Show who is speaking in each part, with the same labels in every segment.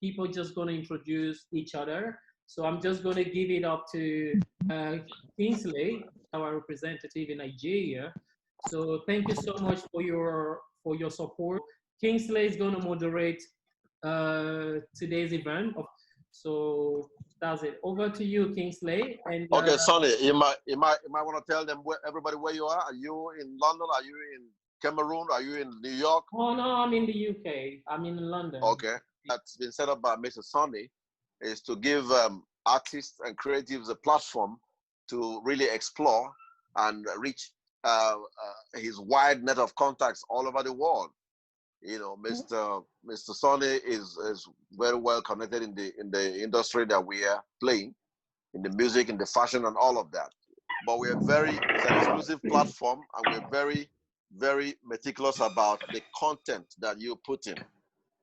Speaker 1: people just going to introduce each other. So I'm just going to give it up to Kingsley, our representative in Nigeria. So thank you so much for your support. Kingsley is going to moderate today's event. So that's it. Over to you, Kingsley. And
Speaker 2: okay, Sonny, you might want to tell them everybody where you are. Are you in London? Are you in Cameroon? Are you in New York?
Speaker 1: Oh no, I'm in the UK. I'm in London.
Speaker 2: Okay, that's been set up by Mr. Sonny, is to give artists and creatives a platform to really explore and reach his wide net of contacts all over the world. You know, Mr. Sonny is very well connected in the industry that we are playing, in the music, in the fashion, and all of that. But it's an exclusive platform, and we're very, very meticulous about the content that you put in,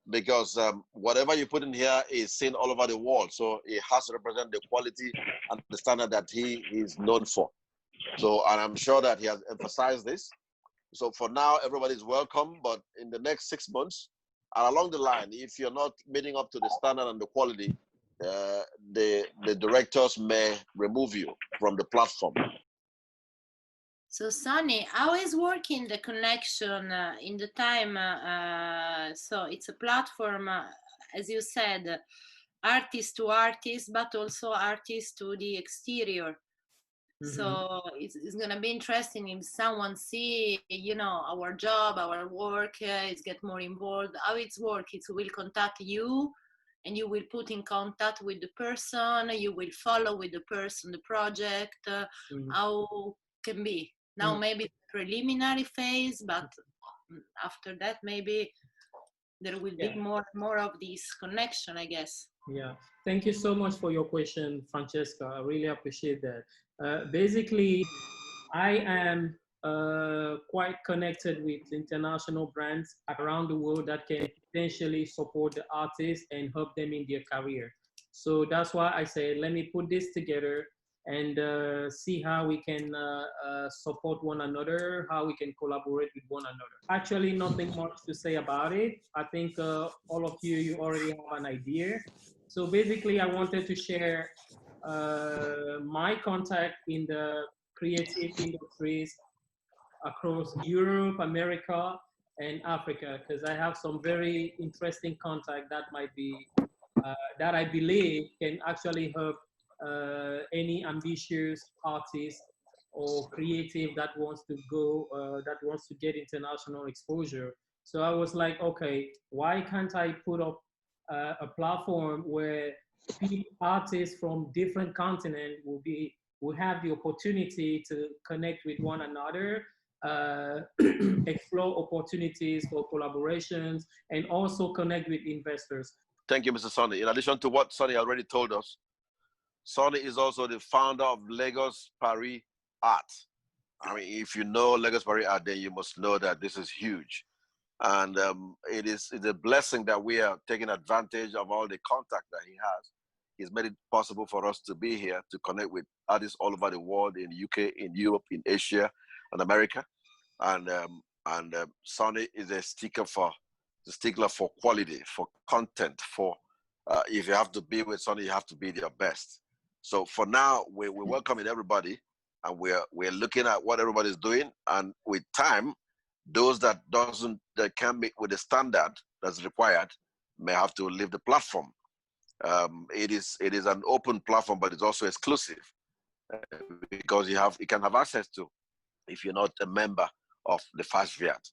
Speaker 2: because whatever you put in here is seen all over the world. So it has to represent the quality and the standard that he is known for. So, and I'm sure that he has emphasized this. So for now, everybody's welcome, but in the next 6 months, and along the line, if you're not meeting up to the standard and the quality, the directors may remove you from the platform.
Speaker 3: So Sonny, how is working the connection in the time? So it's a platform, as you said, artist to artist, but also artist to the exterior. Mm-hmm. So it's going to be interesting if someone see, you know, our job, our work, it's get more involved. How it's work? It will contact you, and you will put in contact with the person. You will follow with the person the project. How can be now? Maybe preliminary phase, but after that, maybe there will be more of this connection, I guess.
Speaker 1: Yeah, thank you so much for your question, Francesca. I really appreciate that. Basically, I am quite connected with international brands around the world that can potentially support the artists and help them in their career. So that's why I said, let me put this together and see how we can support one another, how we can collaborate with one another. Actually, nothing much to say about it. I think all of you already have an idea. So basically, I wanted to share my contact in the creative industries across Europe, America, and Africa, because I have some very interesting contact that might be, that I believe can actually help any ambitious artist or creative that wants to go, that wants to get international exposure. So I was like, okay, why can't I put up a platform where artists from different continents will have the opportunity to connect with one another, explore opportunities for collaborations, and also connect with investors.
Speaker 2: Thank you, Mr. Sonny. In addition to what Sonny already told us, Sonny is also the founder of Lagos Paris Art. I mean, if you know Lagos Paris Art, then you must know that this is huge. And it's a blessing that we are taking advantage of all the contact that he has. He's made it possible for us to be here to connect with artists all over the world, in the UK, in Europe, in Asia, and America. And Sonny is a stickler for quality, for content, for if you have to be with Sonny, you have to be your best. So for now, we're welcoming everybody, and we're looking at what everybody's doing. And with time, those that can't meet with the standard that's required may have to leave the platform. It is an open platform, but it's also exclusive because you can have access to if you're not a member of the Fashviart.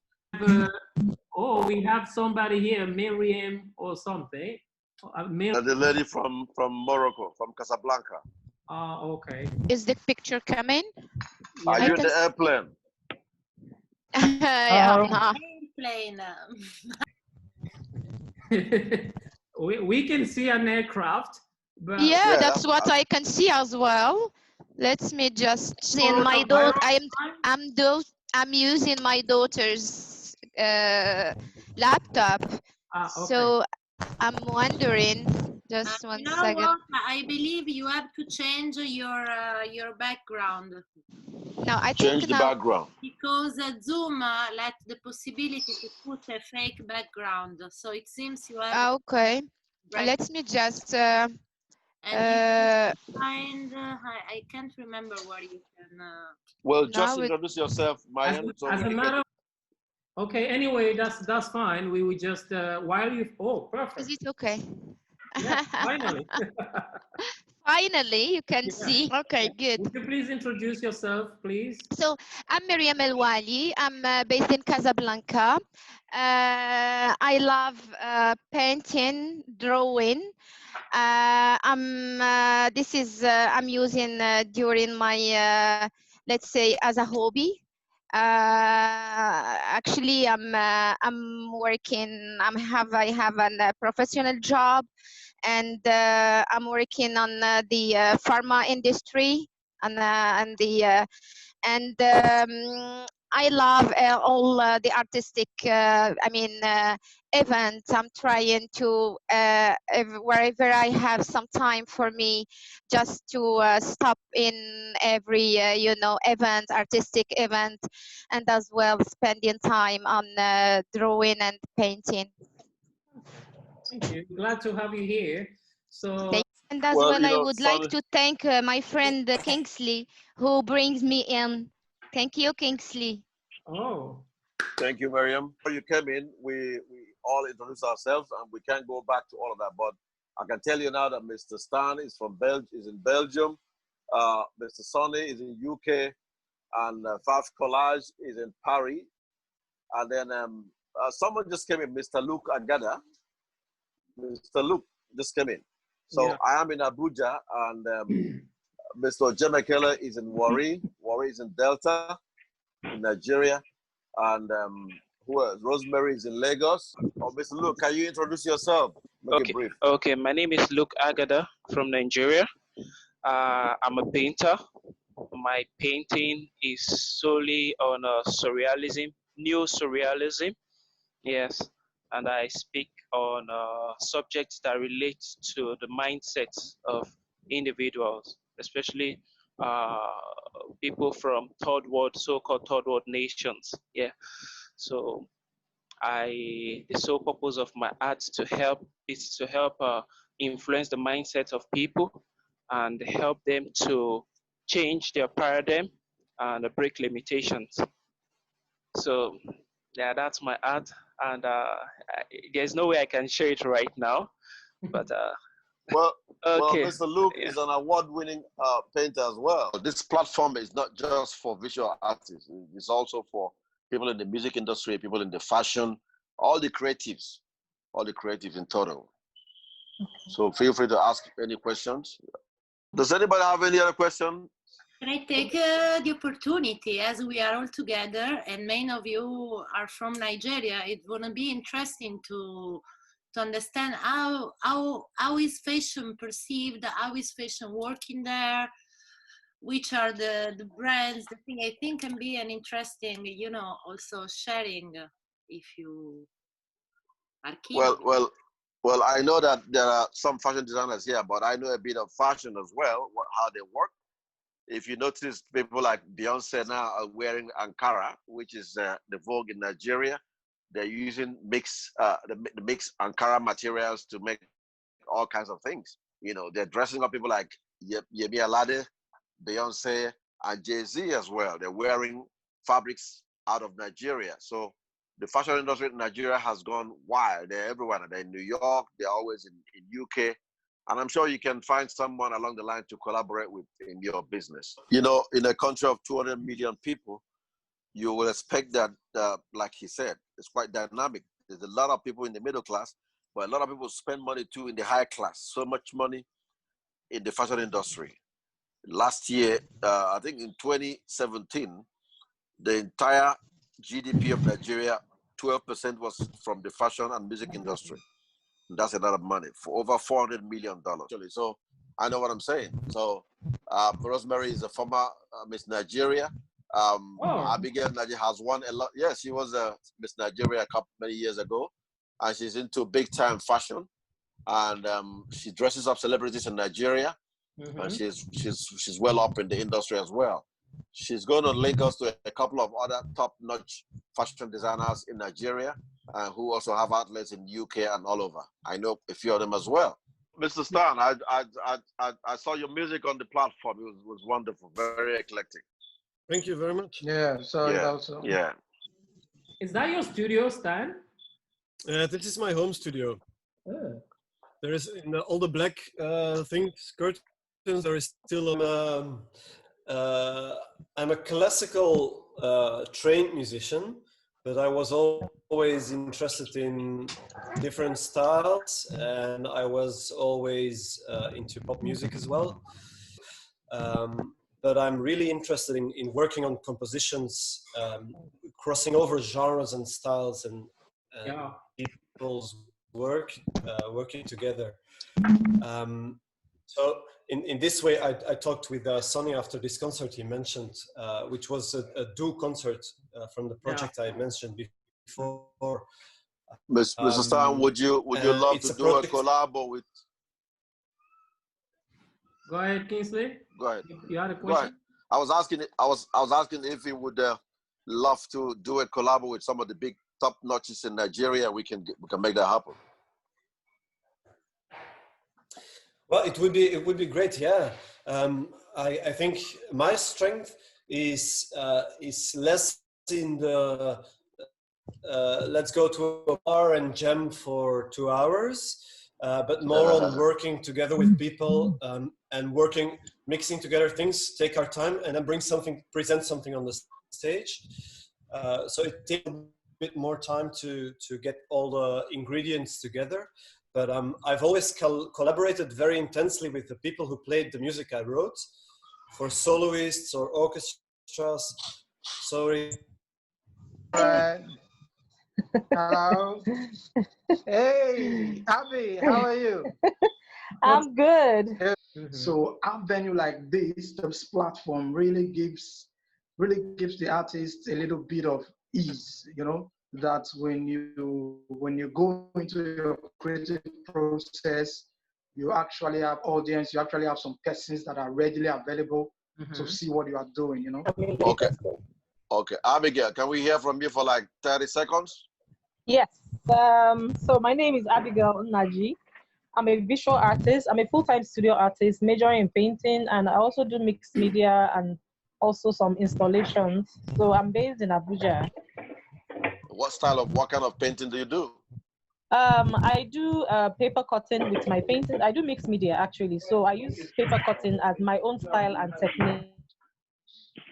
Speaker 1: We have somebody here, Miriam or something.
Speaker 2: The lady from Morocco, from Casablanca.
Speaker 1: Okay.
Speaker 4: Is the picture coming?
Speaker 2: Are you in the airplane?
Speaker 3: Airplane.
Speaker 1: We can see an aircraft. But
Speaker 4: yeah, that's what I can see as well. Let me just see in my daughter. I'm using my daughter's laptop.
Speaker 1: Okay.
Speaker 4: So I'm wondering. Just one second.
Speaker 3: What? I believe you have to change your background.
Speaker 4: No, I
Speaker 2: change
Speaker 4: think
Speaker 2: the background
Speaker 3: because Zoom let the possibility to put a fake background. So it seems you have.
Speaker 4: Okay. Let me just
Speaker 3: and you can find I can't remember where you can
Speaker 2: well, just introduce yourself, Mayan.
Speaker 1: Okay, anyway, that's fine. We will just while you perfect.
Speaker 4: Is it okay?
Speaker 1: Yeah, finally.
Speaker 4: Finally, you can see. Okay, good.
Speaker 1: Would you please introduce yourself, please?
Speaker 4: So I'm Miriam El Wali. I'm based in Casablanca. I love painting, drawing. I'm using during my let's say as a hobby. Actually, I'm working. I have a professional job, and I'm working on the pharma industry and I love all the artistic events. I'm trying to wherever I have some time for me, just to stop in every event, artistic event, and as well spending time on drawing and painting.
Speaker 1: Thank you. Glad to have you here. So,
Speaker 4: and as well, I would like to thank my friend Kingsley, who brings me in. Thank you, Kingsley.
Speaker 1: Oh,
Speaker 2: thank you, Miriam. Before you came in, we all introduced ourselves, and we can't go back to all of that. But I can tell you now that Mr. Stan is in Belgium. Mr. Sonny is in UK, and Faf Collage is in Paris. And then someone just came in, Mr. Luke Agada. Mr. Luke just came in. So yeah. I am in Abuja, and Mr. Jemekele is in Warri. Warri is in Delta, in Nigeria. And who else? Rosemary is in Lagos. Oh, Mr. Luke, can you introduce yourself? Make it brief.
Speaker 5: Okay, my name is Luke Agada from Nigeria. I'm a painter. My painting is solely on surrealism, new surrealism. Yes, and I speak on subjects that relate to the mindsets of individuals, especially people from so-called third world nations. Yeah, so the sole purpose of my art is to help influence the mindset of people and help them to change their paradigm and break limitations. So yeah, that's my art, and there's no way I can share it right now, but
Speaker 2: well, Mr. Luke is an award-winning painter as well. This platform is not just for visual artists; it's also for people in the music industry, people in the fashion, all the creatives in total. So feel free to ask any questions. Does anybody have any other question?
Speaker 3: Can I take the opportunity, as we are all together and many of you are from Nigeria, it would be interesting to understand how is fashion perceived, how is fashion working there, which are the brands, the thing I think can be an interesting, also sharing if you are keen.
Speaker 2: Well, I know that there are some fashion designers here, but I know a bit of fashion as well, how they work. If you notice, people like Beyonce now are wearing Ankara, which is the vogue in Nigeria. They're using the mixed Ankara materials to make all kinds of things. They're dressing up people like Yemi Alade, Beyonce, and Jay-Z as well. They're wearing fabrics out of Nigeria. So the fashion industry in Nigeria has gone wild. They're everywhere. They're in New York. They're always in UK. And I'm sure you can find someone along the line to collaborate with in your business. In a country of 200 million people, you will expect that, like he said, it's quite dynamic. There's a lot of people in the middle class, but a lot of people spend money too in the high class. So much money in the fashion industry. Last year, I think in 2017, the entire GDP of Nigeria, 12% was from the fashion and music industry. That's a lot of money, for over $400 million. So I know what I'm saying. So Rosemary is a former Miss Nigeria. Abigail Nigeria has won a lot. Yes, she was a Miss Nigeria many years ago, and she's into big time fashion, and she dresses up celebrities in Nigeria, and she's well up in the industry as well. She's going to link us to a couple of other top-notch fashion designers in Nigeria. who also have outlets in UK and all over. I know a few of them as well. Mr. Stan, I saw your music on the platform. It was wonderful, very eclectic.
Speaker 6: Thank you very much.
Speaker 7: Yeah, so it
Speaker 2: Yeah,
Speaker 7: also.
Speaker 2: yeah.
Speaker 1: Is that your studio, Stan?
Speaker 6: This is my home studio.
Speaker 1: Oh.
Speaker 6: There is in all the black things, curtains. There is still I'm a classical trained musician, but I was always interested in different styles, and I was always into pop music as well. But I'm really interested in working on compositions, crossing over genres and styles and
Speaker 1: Yeah.
Speaker 6: people's work, working together. So in this way, I talked with Sonny after this concert he mentioned, which was a duo concert from the project I mentioned before.
Speaker 2: Mr. Stan, would you love to do a collab with?
Speaker 1: Go ahead, Kingsley.
Speaker 2: Go ahead.
Speaker 1: You had a question?
Speaker 2: Go ahead. I was asking if he would love to do a collab with some of the big top notches in Nigeria. We can make that happen.
Speaker 6: Well, it would be great. Yeah, I think my strength is less in the let's go to a bar and jam for 2 hours, but more on working together with people and mixing together things, take our time, and then present something on the stage. So it takes a bit more time to get all the ingredients together. But I've always collaborated very intensely with the people who played the music I wrote for soloists or orchestras. Sorry.
Speaker 7: Right. Hello. Hey, Abby, how are you?
Speaker 8: I'm good.
Speaker 7: So a venue like this platform really gives the artist a little bit of ease, that when you go into your creative process, you actually have audience, you actually have some persons that are readily available to see what you are doing,
Speaker 2: Okay, Abigail, can we hear from you for like 30 seconds?
Speaker 8: Yes. So my name is Abigail Naji. I'm a visual artist. I'm a full-time studio artist, majoring in painting, and I also do mixed media and also some installations. So I'm based in Abuja.
Speaker 2: What kind of painting do you do?
Speaker 8: I do paper cutting with my paintings. I do mixed media actually. So I use paper cutting as my own style and technique.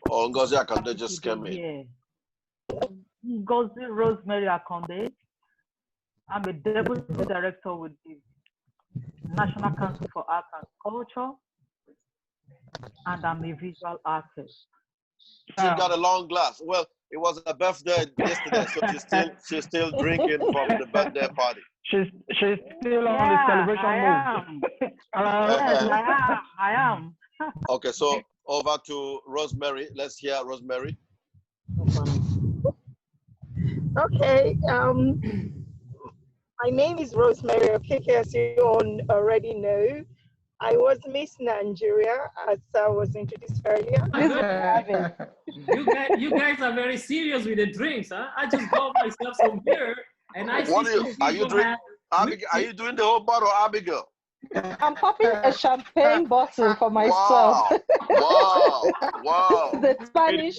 Speaker 2: Oh, Ngozi Akande just came in.
Speaker 9: Ngozi Rosemary Akande. I'm a deputy director with the National Council for Arts and Culture, and I'm a visual artist.
Speaker 2: She's got a long glass. Well, it was her birthday yesterday, so she's still drinking from the birthday party.
Speaker 9: She's still on the celebration mode. I am.
Speaker 2: Okay, so over to Rosemary. Let's hear Rosemary.
Speaker 10: Okay. My name is Rosemary Okeke, as you all already know. I was Miss Nigeria, as I was introduced earlier.
Speaker 1: You guys are very serious with the drinks, huh? I just got myself some beer, and I see
Speaker 2: are you doing? Are you doing the whole bottle, Abigail?
Speaker 8: I'm popping a champagne bottle for myself.
Speaker 2: Wow!
Speaker 8: This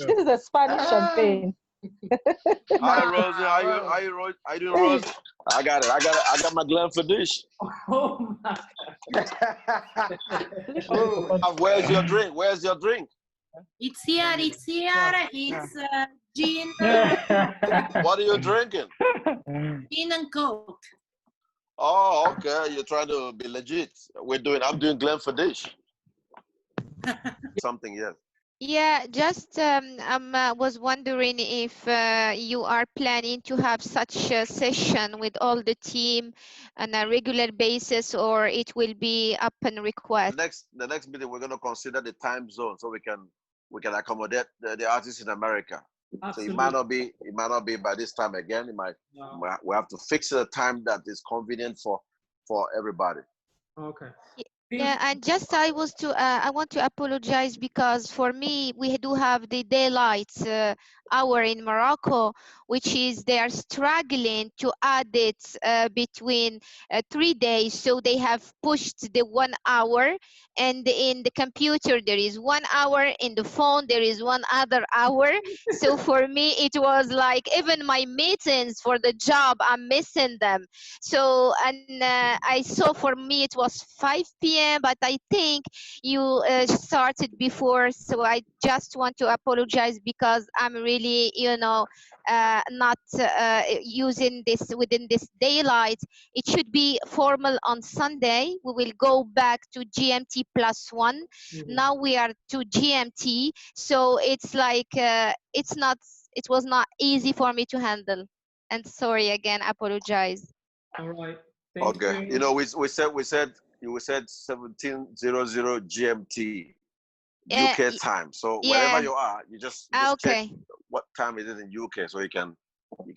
Speaker 8: is a Spanish champagne.
Speaker 2: Hi, Rosie. How you doing, Rose? I got it. I got my Glenfiddich.
Speaker 1: Oh my
Speaker 2: God. Where's your drink?
Speaker 3: It's here. It's gin.
Speaker 2: What are you drinking?
Speaker 3: Gin and Coke.
Speaker 2: Oh, okay. You're trying to be legit. I'm doing Glenfiddich. Something, yes.
Speaker 4: Yeah, just was wondering if you are planning to have such a session with all the team on a regular basis, or it will be up and request.
Speaker 2: The next meeting, we're going to consider the time zone so we can accommodate the artists in America. Absolutely. So it might not be by this time again. We have to fix a time that is convenient for everybody.
Speaker 1: Okay.
Speaker 4: Yeah, and just I want to apologize because for me we do have the daylight hour in Morocco, which is they are struggling to add it between 3 days, so they have pushed the 1 hour, and in the computer there is 1 hour, in the phone there is one other hour. So for me it was like even my meetings for the job I'm missing them. So and I saw for me it was 5 p.m., but I think you started before, so I just want to apologize because I'm really, not using this within this daylight. It should be formal on Sunday. We will go back to GMT +1. Now we are to GMT, so it's like it was not easy for me to handle. And sorry again, apologize.
Speaker 1: All right. Thank
Speaker 2: Okay.
Speaker 1: you.
Speaker 2: You know, we said 1700 GMT UK time. So wherever you are, you just check
Speaker 4: okay.
Speaker 2: what time it is in UK, so you can be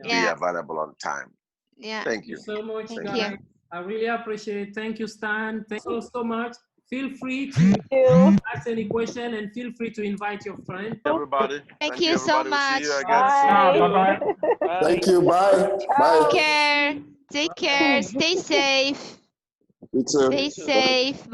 Speaker 4: Yeah.
Speaker 2: available on time.
Speaker 4: Yeah.
Speaker 2: Thank
Speaker 1: Thank
Speaker 2: you.
Speaker 1: you so much,
Speaker 4: Thank
Speaker 1: guys.
Speaker 4: you.
Speaker 1: I really appreciate it. Thank you, Stan. Thank you so much. Feel free to ask any question and feel free to invite your friend.
Speaker 2: Everybody.
Speaker 4: Thank you so
Speaker 2: everybody. We'll see
Speaker 4: much.
Speaker 2: you again
Speaker 9: Bye.
Speaker 2: soon.
Speaker 1: Bye-bye.
Speaker 11: Thank you. Bye. Bye.
Speaker 4: Take care. Take care. Stay safe.
Speaker 11: You too.
Speaker 4: Stay safe.